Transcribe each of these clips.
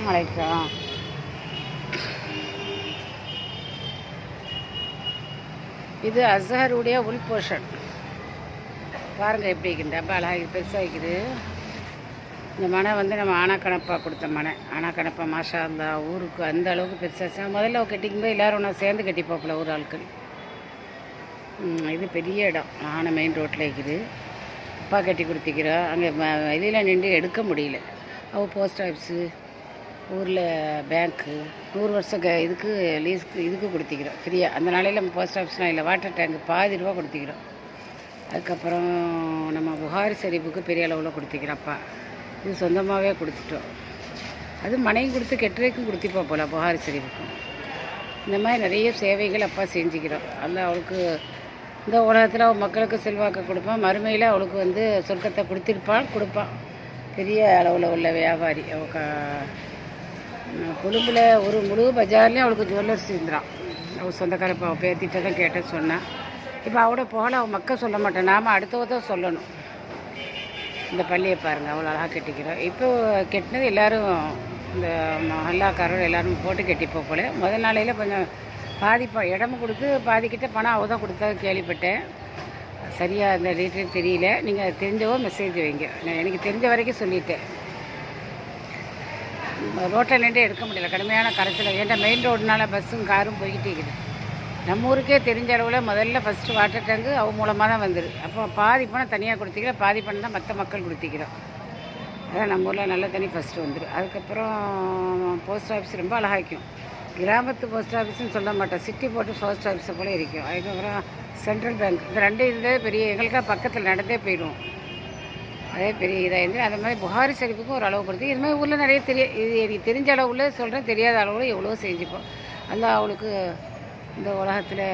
வலைக்கம். இது அஸ்ஹருடைய உள் போர்ஷன் பாருங்கள். எப்படி இருக்குது டப்பா அழகாக பெருசாக வைக்குது. இந்த மனை வந்து நம்ம ஆனாக்கணப்பாக கொடுத்த மனை. ஆனாக்கணப்பா மாஷா அந்த ஊருக்கு அந்த அளவுக்கு பெருசாக முதல்ல கட்டிக்கும்போது எல்லோரும் ஒன்றா சேர்ந்து கட்டிப்போப்பில் ஊர் ஆட்கள். இது பெரிய இடம். ஆனை மெயின் ரோட்டில் இருக்குது. அப்பா கட்டி கொடுத்திக்கிறோம். அங்கே இதில் நின்று எடுக்க முடியல. போஸ்ட் ஆஃபீஸு, ஊரில் பேங்க்கு 100 வருஷம் இதுக்கு லீஸுக்கு இதுக்கு கொடுத்திக்கிறோம் ஃப்ரீயாக. அந்த நாளையில் நம்ம போஸ்ட் ஆஃபீஸ்லாம் இல்லை, வாட்டர் டேங்க்கு பாதி ரூபா கொடுத்திக்கிறோம். அதுக்கப்புறம் நம்ம புகாரி ஷெரீஃபுக்கு பெரிய அளவில் கொடுத்திக்கிறோம். அப்பா இது சொந்தமாகவே கொடுத்துட்டோம். அது மனைவி கொடுத்து கெட்டுரைக்கும் கொடுத்திப்பா போல் புகாரி ஷெரீஃபுக்கும். இந்த மாதிரி நிறைய சேவைகள் அப்பா செஞ்சுக்கிறோம். அதில் அவளுக்கு இந்த உலகத்தில் அவள் மக்களுக்கு செல்வாக்கு கொடுப்பான். மறுமையில் அவளுக்கு வந்து சொர்க்கத்தை கொடுப்பான். பெரிய அளவில் உள்ள வியாபாரி. கொழும்பில் ஒரு முழு பஜார்லேயும் அவளுக்கு ஜுவல்லர்ஸ் இருந்தான். அவள் சொந்தக்காரப்ப அவள் பேத்திட்ட தான் கேட்டேன்னு சொன்னான். இப்போ அவட போகல, அவள் மக்கள் சொல்ல மாட்டேன், நாம் அடுத்தவதான் சொல்லணும். இந்த பள்ளியை பாருங்கள், அவ்வளோ அழகாக கட்டிக்கிறோம். இப்போ கெட்டினது எல்லோரும் இந்த மஹல்லாக்காரர் எல்லோரும் போட்டு கட்டிப்போம் போல். முதல் நாளையில் கொஞ்சம் இடமும் கொடுத்து பாதிக்கிட்ட பணம் அவள் தான் கொடுத்தா கேள்விப்பட்டேன். சரியாக அந்த டீட்டெயில் தெரியல. நீங்கள் தெரிஞ்சவோ மெசேஜ் வைங்க. நான் எனக்கு தெரிஞ்ச வரைக்கும் சொல்லிட்டேன். ரோட்டில் நின்று எடுக்க முடியல, கடுமையான கரைச்சல். ஏன்டா மெயின் ரோடுனால பஸ்ஸும் காரும் போய்கிட்டே இருக்குது. நம்ம ஊருக்கே தெரிஞ்ச அளவில் முதல்ல ஃபஸ்ட்டு வாட்டர் டேங்கு அவ மூலமாக தான் வந்துடு. அப்போ பாதி பணம் தனியாக கொடுத்திக்கிறோம், பாதி பணம் தான் மற்ற மக்கள் கொடுத்திக்கிறோம். அதான் நம்ம ஊரில் நல்ல தண்ணி ஃபஸ்ட்டு வந்துடும். அதுக்கப்புறம் போஸ்ட் ஆஃபீஸ் ரொம்ப அழகாக்கும். கிராமத்து போஸ்ட் ஆஃபீஸ்னு சொல்ல மாட்டோம், சிட்டி போட்டு போஸ்ட் ஆஃபீஸை போல் இருக்கும். அதுக்கப்புறம் சென்ட்ரல் பேங்க், இந்த ரெண்டு இருந்தே பெரிய எங்களுக்காக பக்கத்தில் நடந்தே போயிடுவோம். அதே பெரிய இதாக இருந்து அந்த மாதிரி புகாரி ஷெரீஃபுக்கும் ஒரு அளவு கொடுத்து இது மாதிரி ஊரில் நிறைய இது எனக்கு தெரிஞ்ச அளவில் சொல்கிறேன், தெரியாத அளவில் எவ்வளோ செஞ்சுப்போம். அல்லா அவளுக்கு இந்த உலகத்தில்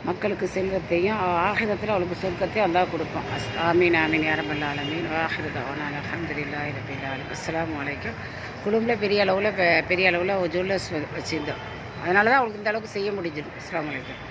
மக்களுக்கு செல்வத்தையும் ஆகிரத்தில் அவளுக்கு சொர்க்கத்தையும் அல்லா கொடுப்போம். ஆமீன் ஆமீன் யா ரப்பல் ஆலமீன். வாஹிருதவானா அல்ஹம்துலில்லாஹி ரப்பில் ஆலமீன். அஸ்ஸலாமு அலைக்கும். குடும்பில் பெரிய அளவில் ஜுவல்லர்ஸ் வச்சுருந்தோம். அதனால தான் அவளுக்கு இந்த அளவுக்கு செய்ய முடிஞ்சிடும். அஸ்ஸலாமு அலைக்கும்.